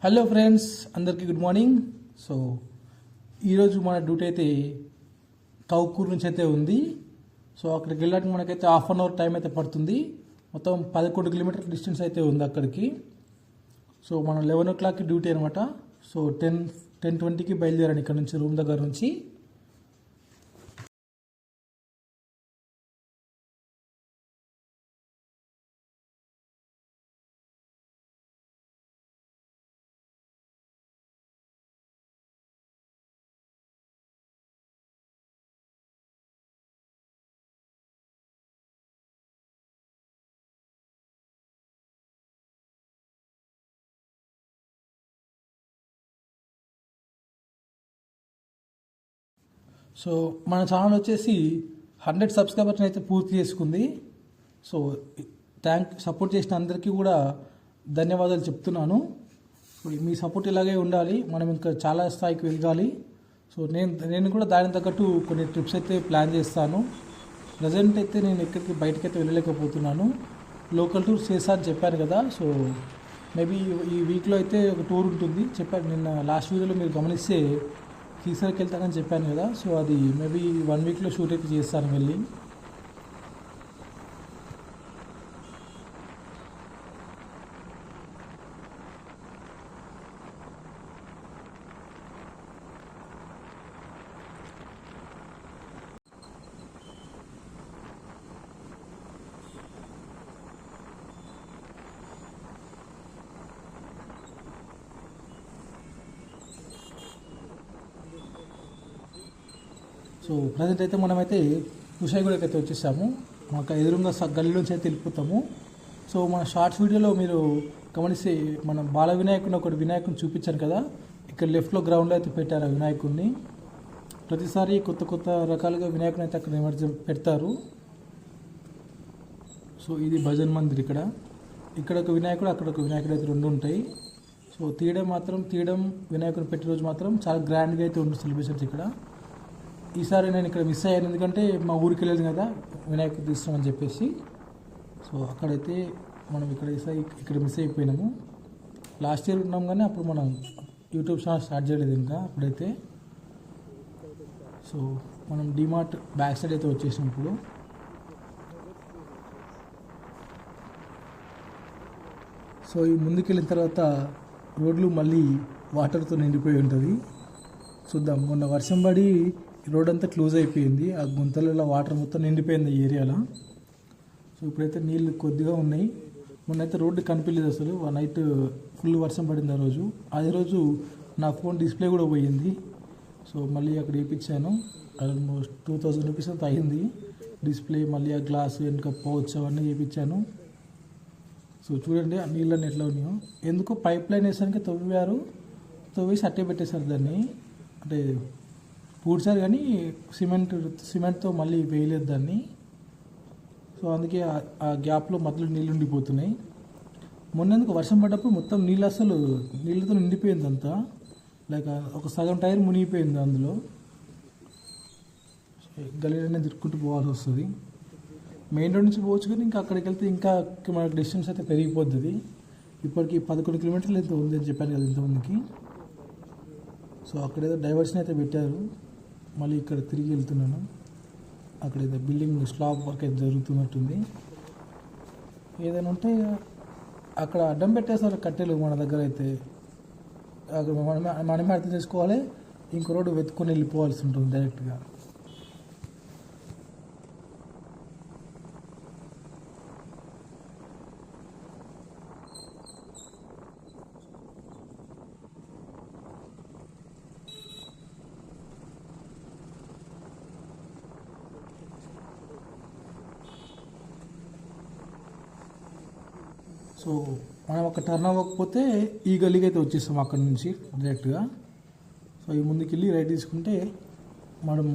Hello friends, అందరికీ good morning. So ఈరోజు మన డ్యూటీ అయితే కౌకూరు నుంచి అయితే ఉంది. సో అక్కడికి వెళ్ళడానికి మనకైతే హాఫ్ అన్ అవర్ టైం అయితే పడుతుంది. మొత్తం 11 కిలోమీటర్ డిస్టెన్స్ అయితే ఉంది అక్కడికి. సో మనం 11 o'clockకి డ్యూటీ అనమాట. సో 10:20కి బయలుదేరాను ఇక్కడ నుంచి, రూమ్ దగ్గర నుంచి. సో మన ఛానల్ వచ్చేసి 100 సబ్స్క్రైబర్స్ని అయితే పూర్తి చేసుకుంది. సో సపోర్ట్ చేసిన అందరికీ కూడా ధన్యవాదాలు చెప్తున్నాను. సో మీ సపోర్ట్ ఇలాగే ఉండాలి, మనం ఇంకా చాలా స్థాయికి వెళ్ళాలి. సో నేను కూడా దాని తగ్గట్టు కొన్ని ట్రిప్స్ అయితే ప్లాన్ చేస్తాను. ప్రజెంట్ అయితే నేను ఎక్కడికి బయటకైతే వెళ్ళలేకపోతున్నాను. లోకల్ టూర్స్ చేస్తా అని చెప్పాను కదా. సో మేబీ ఈ వీక్లో అయితే ఒక టూర్ ఉంటుంది చెప్పాను. నిన్న లాస్ట్ వీడియోలో మీరు గమనిస్తే శ్రీశైలంకి వెళ్తానని చెప్పాను కదా. సో అది మేబీ 1 వీక్లో షూట్ అయితే చేస్తాను వెళ్ళి. సో ప్రజెంట్ అయితే మనమైతే కుషాయిగూడకి అయితే వచ్చేసాము. మాకు ఎదురుగా గల్లీ నుంచి అయితే వెళ్ళిపోతాము. సో మన షార్ట్స్ వీడియోలో మీరు గమనిస్తే మనం బాల వినాయకుడిని ఒకటి వినాయకుడిని చూపించాను కదా. ఇక్కడ లెఫ్ట్లో గ్రౌండ్లో అయితే పెట్టారు ఆ వినాయకుడిని. ప్రతిసారి కొత్త కొత్త రకాలుగా వినాయకుని అయితే అక్కడ నిమజ్జనం పెడతారు. సో ఇది భజన్ మందిర్. ఇక్కడ ఒక వినాయకుడు, అక్కడ ఒక వినాయకుడు అయితే 2 ఉంటాయి. సో తీయడం వినాయకుడిని పెట్టే రోజు మాత్రం చాలా గ్రాండ్గా అయితే ఉంటుంది సెలబ్రేషన్స్ ఇక్కడ. ఈసారి నేను ఇక్కడ మిస్ అయ్యాను, ఎందుకంటే మా ఊరికి వెళ్ళాను కదా వినాయకుడు తీస్తామని చెప్పేసి. సో అక్కడైతే మనం ఇక్కడ మిస్ అయిపోయినాము. లాస్ట్ ఇయర్ ఉన్నాం కానీ అప్పుడు మనం యూట్యూబ్ ఛానల్ స్టార్ట్ చేయలేదు ఇంకా అప్పుడైతే. సో మనం డిమార్ట్ బ్యాక్ సైడ్ అయితే వచ్చేసాం ఇప్పుడు. సో ఈ ముందుకెళ్ళిన తర్వాత రోడ్లు మళ్ళీ వాటర్తో నిండిపోయి ఉంటుంది. చూద్దాం, మొన్న వర్షం పడి రోడ్ అంతా క్లోజ్ అయిపోయింది. ఆ గుంతలలో వాటర్ మొత్తం నిండిపోయింది ఈ ఏరియాలో. సో ఇప్పుడైతే నీళ్ళు కొద్దిగా ఉన్నాయి. మొన్నైతే రోడ్డు కనిపించలేదు అసలు. నైట్ ఫుల్ వర్షం పడింది ఆ రోజు. అదే రోజు నా ఫోన్ డిస్ప్లే కూడా పోయింది. సో మళ్ళీ అక్కడ వేయించాను. ఆల్మోస్ట్ 2000 రూపీస్ అంత అయింది డిస్ప్లే. మళ్ళీ ఆ గ్లాస్ వెనుక పౌచ్ అవన్నీ వేయించాను. సో చూడండి ఆ నీళ్ళని ఎట్లా ఉన్నాయో. ఎందుకో పైప్ లైన్ వేసానికి తవ్వేసి అట్టే పెట్టేశారు దాన్ని. అంటే పూడ్చారు కానీ సిమెంట్తో మళ్ళీ వేయలేదు దాన్ని. సో అందుకే ఆ గ్యాప్లో మధ్యలో నీళ్ళు ఉండిపోతున్నాయి. మొన్నెందుకు వర్షం పడ్డప్పుడు మొత్తం నీళ్ళతో నిండిపోయింది అంతా. లైక్ ఒక సగం టైర్ మునిగిపోయింది అందులో. గలీలనే తిరుక్కుంటూ పోవాల్సి వస్తుంది. మెయిన్ రోడ్ నుంచి పోవచ్చు కానీ ఇంకా అక్కడికి వెళ్తే ఇంకా మనకు డిస్టెన్స్ అయితే పెరిగిపోతుంది. ఇప్పటికి 11 కిలోమీటర్లు ఎంత ఉంది అని చెప్పాను కదా ఇంతమందికి. సో అక్కడేదో డైవర్షన్ అయితే పెట్టారు. మళ్ళీ ఇక్కడ తిరిగి వెళ్తున్నాను. అక్కడైతే బిల్డింగ్ స్లాబ్ వర్క్ అయితే జరుగుతున్నట్టుంది. ఏదైనా ఉంటే అక్కడ అడ్డం పెట్టేస్తారు కట్టెలు మన దగ్గర అయితే. అక్కడ మనమే అర్థం చేసుకోవాలి. ఇంకో రోడ్డు వెతుక్కొని వెళ్ళిపోవాల్సి ఉంటుంది డైరెక్ట్గా. సో మనం ఒక టర్న్ అవ్వకపోతే ఈ గల్లీకి అయితే వచ్చేస్తాం అక్కడ నుంచి డైరెక్ట్గా. సో ఈ ముందుకెళ్ళి రైట్ తీసుకుంటే మనం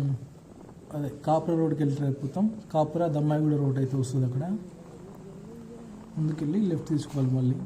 కాపురా రోడ్కి వెళ్ళిపోతాం. కాపురా దమ్మాయిగూడ రోడ్ అయితే వస్తుంది. అక్కడ ముందుకెళ్ళి లెఫ్ట్ తీసుకోవాలి మళ్ళీ.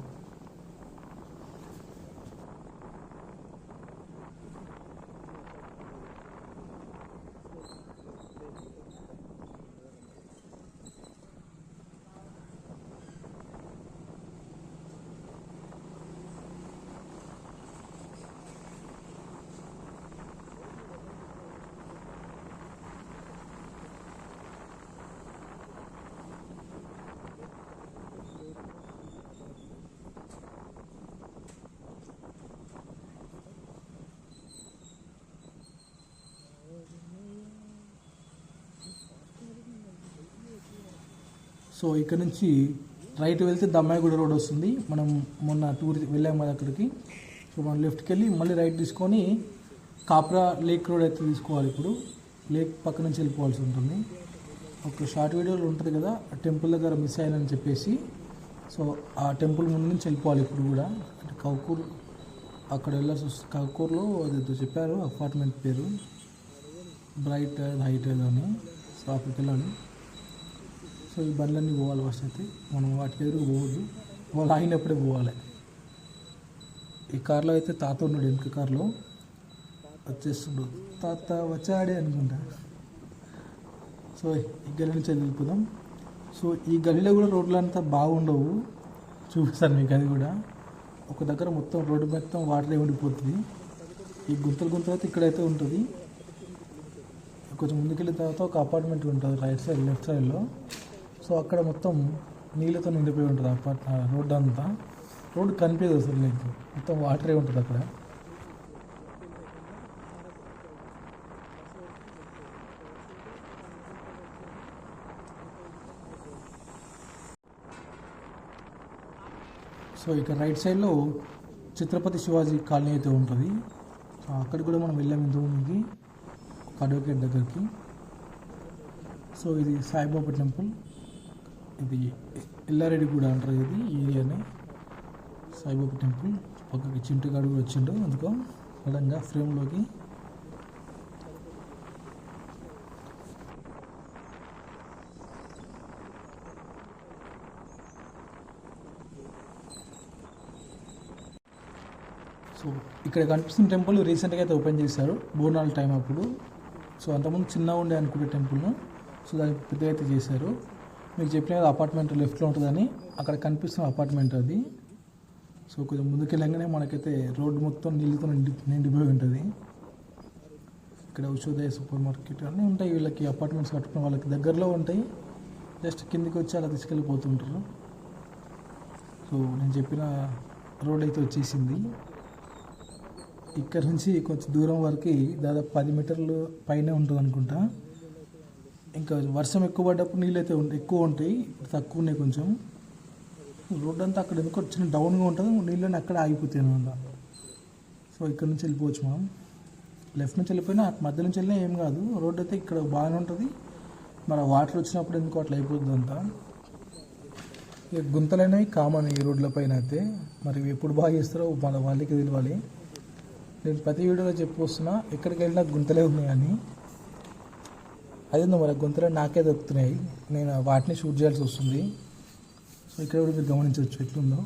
సో ఇక్కడ నుంచి రైట్ వెళ్తే దమ్మాయిగూడ రోడ్ వస్తుంది. మనం మొన్న టూర్ వెళ్ళాము కదా అక్కడికి. సో మనం లెఫ్ట్కి వెళ్ళి మళ్ళీ రైట్ తీసుకొని కాప్రా లేక్ రోడ్ అయితే తీసుకోవాలి. ఇప్పుడు లేక్ పక్క నుంచి వెళ్ళిపోవాల్సి ఉంటుంది. ఒక షార్ట్ వీడియోలో ఉంటుంది కదా, టెంపుల్ దగ్గర మిస్ అయ్యానని చెప్పేసి. సో ఆ టెంపుల్ ముందు నుంచి వెళ్ళిపోవాలి ఇప్పుడు కూడా. అంటే కౌకూర్ అక్కడ వెళ్ళాల్సి వస్తుంది. కౌకూర్లో అదేదో చెప్పారు అపార్ట్మెంట్ పేరు, బ్రైట్ హైట్ అని. సో అక్కడికి వెళ్ళాలి. సో ఈ బండ్లన్నీ పోవాలి ఫస్ట్ అయితే. మనం వాటికి ఎదురు పోవద్దు, వాళ్ళు ఆగినప్పుడే పోవాలి. ఈ కార్లో అయితే తాత ఉన్నాడు, వెనుక కార్లో వచ్చేస్తుండు. తాత వచ్చాడే అనుకుంటా. సో ఈ గల్లీ నుంచి వెళ్ళిపోదాం. సో ఈ గల్లీలో కూడా రోడ్లు అంతా బాగుండవు, చూపిస్తాను మీకు. అది కూడా ఒక దగ్గర మొత్తం రోడ్డు మొత్తం వాటరే ఉండిపోతుంది. ఈ గుంతలు అయితే ఇక్కడైతే ఉంటుంది. కొంచెం ముందుకెళ్ళిన తర్వాత ఒక అపార్ట్మెంట్ ఉంటుంది రైట్ సైడ్ లెఫ్ట్ సైడ్లో. సో అక్కడ మొత్తం నీళ్ళతో నిండిపోయి ఉంటుంది రోడ్డు అంతా. రోడ్డు కనిపించదు అసలు నీకు, మొత్తం వాటరే ఉంటుంది అక్కడ. సో ఇక్కడ రైట్ సైడ్లో ఛత్రపతి శివాజీ కాలనీ అయితే ఉంటుంది. సో అక్కడికి కూడా మనం వెళ్ళాము ఇంతకుముందుకి, ఒక అడ్వకేట్ దగ్గరికి. సో ఇది సాయిబాబా టెంపుల్, ఇది ఎల్లారెడ్డి కూడా అంటారు ఇది ఈ ఏరియానే. సాయిబాబా టెంపుల్ పక్కకి చింటుగాడు కూడా వచ్చిండు అందుకో సడన్గా ఫ్రేమ్లోకి. సో ఇక్కడ కనిపిస్తున్న టెంపుల్ రీసెంట్గా అయితే ఓపెన్ చేశారు, బోనాల టైం అప్పుడు. సో అంతకుముందు చిన్నగా ఉండే అనుకునే టెంపుల్ను, సో దాన్ని పెద్దగా అయితే చేశారు. మీకు చెప్పిన కదా అపార్ట్మెంట్ లెఫ్ట్లో ఉంటుందని, అక్కడ కనిపిస్తున్న అపార్ట్మెంట్ అది. సో కొంచెం ముందుకెళ్ళంగానే మనకైతే రోడ్డు మొత్తం నీళ్ళతో నిండిపోయి ఉంటుంది. ఇక్కడ ఉషోదయ సూపర్ మార్కెట్ అన్నీ ఉంటాయి. వీళ్ళకి అపార్ట్మెంట్స్ కట్టుకున్న వాళ్ళకి దగ్గరలో ఉంటాయి. జస్ట్ కిందికి వచ్చి అలా తీసుకెళ్ళిపోతుంటారు. సో నేను చెప్పిన రోడ్ అయితే వచ్చేసింది. ఇక్కడ నుంచి కొంచెం దూరం వరకు దాదాపు 10 మీటర్లు పైనే ఉంటుంది అనుకుంటా. ఇంకా వర్షం ఎక్కువ పడ్డప్పుడు నీళ్ళు అయితే ఎక్కువ ఉంటాయి, ఇప్పుడు తక్కువ ఉన్నాయి కొంచెం. రోడ్ అంతా అక్కడ ఎందుకు చిన్న డౌన్గా ఉంటుంది, నీళ్ళని అక్కడ ఆగిపోతాయి అనమాట. సో ఇక్కడ నుంచి వెళ్ళిపోవచ్చు మనం. లెఫ్ట్ నుంచి వెళ్ళిపోయినా మధ్య నుంచి వెళ్ళినా ఏం కాదు, రోడ్ అయితే ఇక్కడ బాగానే ఉంటుంది. మన వాటర్ వచ్చినప్పుడు ఎందుకు అట్లా అయిపోతుంది అంతా. ఇక గుంతలు అనేవి కామన్ ఈ రోడ్ల పైన అయితే. మరి ఎప్పుడు బాగా చేస్తారో వాళ్ళకి తెలియాలి. నేను ప్రతి వీడియోలో చెప్పొస్తున్నా ఎక్కడికి వెళ్ళినా గుంతలే ఉన్నాయని. అదేందో మరి గుంతలే నాకే దొరుకుతున్నాయి, నేను వాటిని షూట్ చేయాల్సి వస్తుంది. సో ఇక్కడ కూడా మీరు గమనించవచ్చు ఎట్లుందో.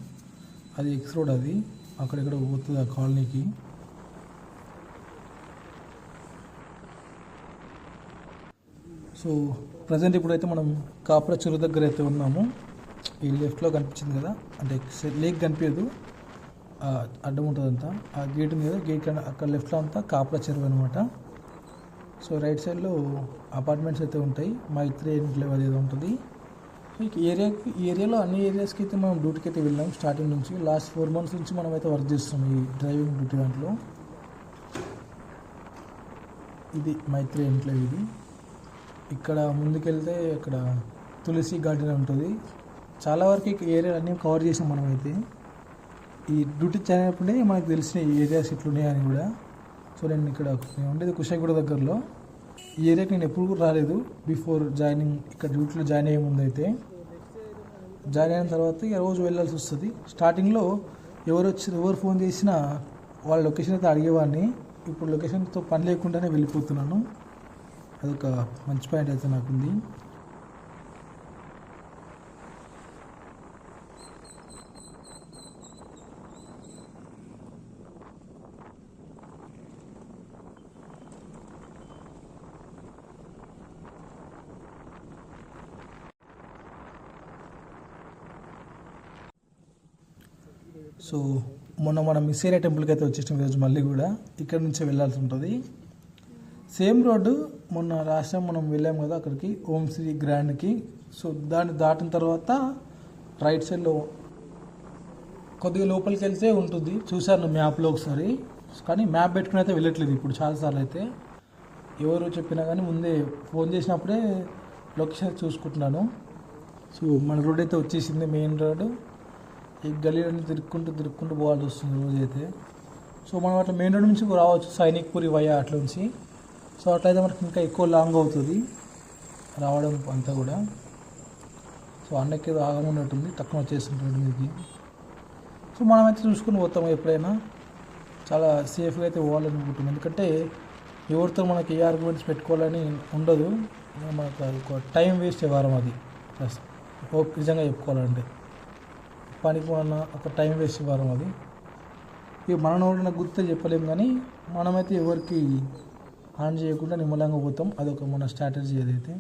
అది ఎక్స్ రోడ్, అది అక్కడెక్కడ పోతుంది ఆ కాలనీకి. సో ప్రజెంట్ ఇప్పుడైతే మనం కాపురా చెరువు దగ్గర అయితే ఉన్నాము. ఈ లెఫ్ట్లో కనిపించింది కదా, అంటే లేక్ కనిపించదు, అడ్డం ఉంటుందంతా. ఆ గేట్ ఉంది కదా, గేట్ అక్కడ లెఫ్ట్లో అంతా కాపురా చెరువు అనమాట. సో రైట్ సైడ్లో అపార్ట్మెంట్స్ అయితే ఉంటాయి, మైత్రి ఎన్క్లేవ్ అది ఏదో ఉంటుంది. ఈ ఏరియాలో అన్ని ఏరియాస్కి అయితే మనం డ్యూటీకి అయితే వెళ్ళాం స్టార్టింగ్ నుంచి. లాస్ట్ 4 months నుంచి మనం అయితే వర్క్ చేస్తాం ఈ డ్రైవింగ్ డ్యూటీ దాంట్లో. ఇది మైత్రి ఎన్క్లేవ్. ఇది ఇక్కడ ముందుకెళ్తే ఇక్కడ తులసి గార్డెన్ ఉంటుంది. చాలా వరకు ఈ ఏరియాలు అన్నీ కవర్ చేసాం మనం అయితే. ఈ డ్యూటీ చేరినప్పుడే మనకు తెలిసిన ఈ ఏరియాస్ ఇట్లున్నాయని కూడా. సో నేను ఉండేది కుషాయిగూడ దగ్గరలో. ఈ ఏరియాకి నేను ఎప్పుడు కూడా రాలేదు బిఫోర్ జాయినింగ్. ఇక్కడ డ్యూటీలో జాయిన్ అయ్యే ముందు అయితే, జాయిన్ అయిన తర్వాత ఇక రోజు వెళ్ళాల్సి వస్తుంది. స్టార్టింగ్లో ఎవరు ఫోన్ చేసినా వాళ్ళ లొకేషన్ అయితే అడిగేవాడిని. ఇప్పుడు లొకేషన్తో పని లేకుండానే వెళ్ళిపోతున్నాను. అదొక మంచి పాయింట్ అయితే నాకుంది. సో మొన్న మనం మిస్ అయిన టెంపుల్కి అయితే వచ్చేసాం ఈరోజు. మళ్ళీ కూడా ఇక్కడ నుంచే వెళ్ళాల్సి ఉంటుంది. సేమ్ రోడ్డు మొన్న రాష్ట్రం మనం వెళ్ళాం కదా అక్కడికి, ఓం శ్రీ గ్రాండ్కి. సో దాన్ని దాటిన తర్వాత రైట్ సైడ్లో కొద్దిగా లోపలికి వెళ్తే ఉంటుంది. చూశాను మ్యాప్లో ఒకసారి, కానీ మ్యాప్ పెట్టుకుని అయితే వెళ్ళట్లేదు ఇప్పుడు చాలాసార్లు అయితే. ఎవరు చెప్పినా కానీ ముందే ఫోన్ చేసినప్పుడే లొకేషన్ చూసుకుంటున్నాను. సో మన రోడ్ అయితే వచ్చేసింది, మెయిన్ రోడ్. ఈ గలీలన్నీ తిరుక్కుంటూ పోవాల్సి వస్తుంది రోజు అయితే. సో మనం అట్లా మెయిన్ రోడ్ నుంచి రావచ్చు, సైనిక్పురి వయా అట్లా నుంచి. సో అట్లయితే మనకి ఇంకా ఎక్కువ లాంగ్ అవుతుంది రావడం అంతా కూడా. సో అన్నకి ఆగం ఉన్నట్టుంది, తక్కువ వచ్చేస్తుంది రోడ్డు మీదకి. సో మనమైతే చూసుకుని పోతాము ఎప్పుడైనా, చాలా సేఫ్గా అయితే పోవాలనుకుంటున్నాం. ఎందుకంటే ఎవరితో మనకి ఏ ఆర్గ్యుమెంట్స్ పెట్టుకోవాలని ఉండదు. మనకు ఒక టైం వేస్ట్ వ్యవహారం అది. నిజంగా చెప్పుకోవాలంటే పనికి మన ఒక టైం వేస్ట్ వ్యవహారం అది. ఇక మన నోటిన గుర్తే చెప్పలేము, కానీ మనమైతే ఎవరికి హాని చేయకుండా నిమ్మలంగా పోతాం. అదొక మన స్ట్రాటజీ ఏదైతే.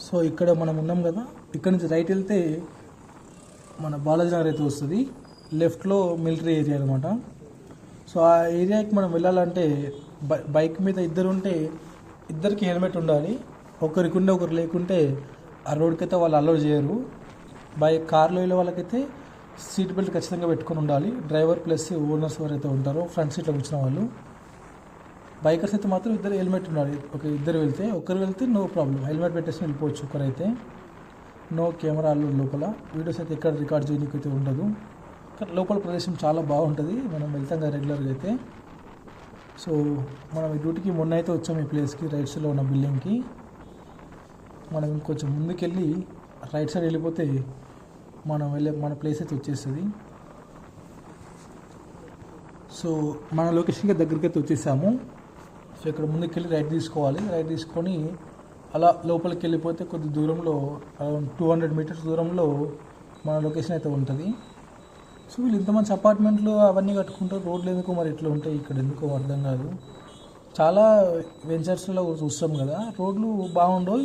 సో ఇక్కడ మనం ఉన్నాం కదా, ఇక్కడ నుంచి రైట్ వెళ్తే మన బాలాజీ నగర్ అయితే వస్తుంది. లెఫ్ట్లో మిలిటరీ ఏరియా అనమాట. సో ఆ ఏరియాకి మనం వెళ్ళాలంటే బైక్ మీద ఇద్దరు ఉంటే ఇద్దరికి హెల్మెట్ ఉండాలి. ఒకరికి ఉండే ఒకరు లేకుంటే ఆ రోడ్కి అయితే వాళ్ళు అలౌ చేయరు. కార్లో వెళ్ళే వాళ్ళకైతే సీట్ బెల్ట్ ఖచ్చితంగా పెట్టుకొని ఉండాలి. డ్రైవర్ ప్లస్ ఓనర్స్ ఎవరైతే ఉంటారో ఫ్రంట్ సీట్లో కూర్చున్న వాళ్ళు. బైకర్స్ అయితే మాత్రం ఇద్దరు హెల్మెట్ ఉండాలి. ఇద్దరు వెళ్తే, ఒకరు వెళ్తే నో ప్రాబ్లం, హెల్మెట్ పెట్టేసి వెళ్ళిపోవచ్చు. ఒకరైతే నో కెమెరాలు లోపల, వీడియోస్ అయితే ఎక్కడ రికార్డ్ చేయడానికి అయితే ఉండదు. కానీ లోపల ప్రదేశం చాలా బాగుంటుంది, మనం వెళ్తాం కదా రెగ్యులర్గా అయితే. సో మనం ఈ డ్యూటీకి మొన్న అయితే వచ్చాము ఈ ప్లేస్కి, రైట్ సైడ్లో ఉన్న బిల్డింగ్కి. మనం ఇంకొంచెం ముందుకెళ్ళి రైట్ సైడ్ వెళ్ళిపోతే మన ప్లేస్ అయితే వచ్చేస్తుంది. సో మన లొకేషన్కి దగ్గరికి అయితే వచ్చేసాము. సో ఇక్కడ ముందుకెళ్ళి రైట్ తీసుకోవాలి. రైట్ తీసుకొని అలా లోపలికి వెళ్ళిపోతే కొద్ది దూరంలో, అరౌండ్ 200 మీటర్స్ దూరంలో మన లొకేషన్ అయితే ఉంటుంది. సో వీళ్ళు ఇంత మంచి అపార్ట్మెంట్లు అవన్నీ కట్టుకుంటారు, రోడ్లు ఎందుకో మరి ఇట్లా ఉంటాయి ఇక్కడ, ఎందుకో అర్థం కాదు. చాలా వెంచర్స్లో చూస్తాం కదా, రోడ్లు బాగుండవు,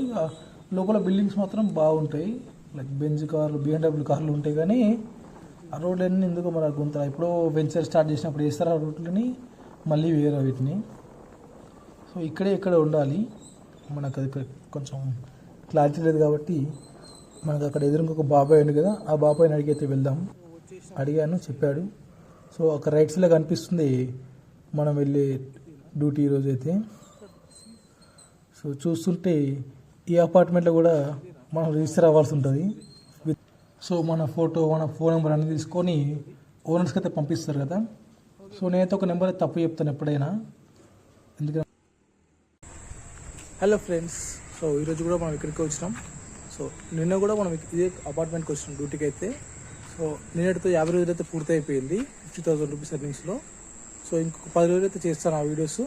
లోపల బిల్డింగ్స్ మాత్రం బాగుంటాయి. లైక్ బెంజ్ కార్లు, BMW కార్లు ఉంటాయి, కానీ ఆ రోడ్లన్నీ ఎందుకో మరి గుంతలు. ఇప్పుడు వెంచర్ స్టార్ట్ చేసినప్పుడు వేస్తారు ఆ రోడ్లని, మళ్ళీ వేరే వీటిని. సో ఇక్కడ ఉండాలి. మనకు అది కొంచెం క్లారిటీ లేదు కాబట్టి మనకు అక్కడ ఎదురుగా ఒక బాబాయ్ ఉంది కదా, ఆ బాబాయ్ని అడిగైతే వెళ్దాం. అడిగాను, చెప్పాడు. సో ఒక రైట్ సైడ్లో కనిపిస్తుంది మనం వెళ్ళే డ్యూటీ ఈరోజు అయితే. సో చూస్తుంటే ఈ అపార్ట్మెంట్లో కూడా మనం రిజిస్టర్ అవ్వాల్సి ఉంటుంది. సో మన ఫోటో, మన ఫోన్ నెంబర్ అన్నీ తీసుకొని ఓనర్స్కి అయితే పంపిస్తారు కదా. సో నేనైతే ఒక నెంబర్ అయితే తప్పు చెప్తాను ఎప్పుడైనా, ఎందుకంటే. హలో ఫ్రెండ్స్, సో ఈరోజు కూడా మనం ఇక్కడికి వచ్చినాం. సో నిన్న కూడా మనం ఇదే అపార్ట్మెంట్కి వచ్చినాం డ్యూటీకి అయితే. సో నిన్నటితో 50 రోజులు అయితే పూర్తి అయిపోయింది 50,000 రూపీస్ ఎర్నింగ్స్లో. సో ఇంకొక 10 రోజులు అయితే చేస్తాను ఆ వీడియోస్,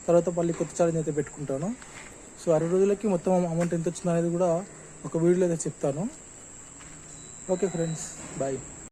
తర్వాత మళ్ళీ కొత్త ఛాలెంజ్ అయితే పెట్టుకుంటాను. సో 60 రోజులకి మొత్తం అమౌంట్ ఎంత వచ్చిందో అనేది కూడా ఒక వీడియోలో అయితే చెప్తాను. Okay friends, bye.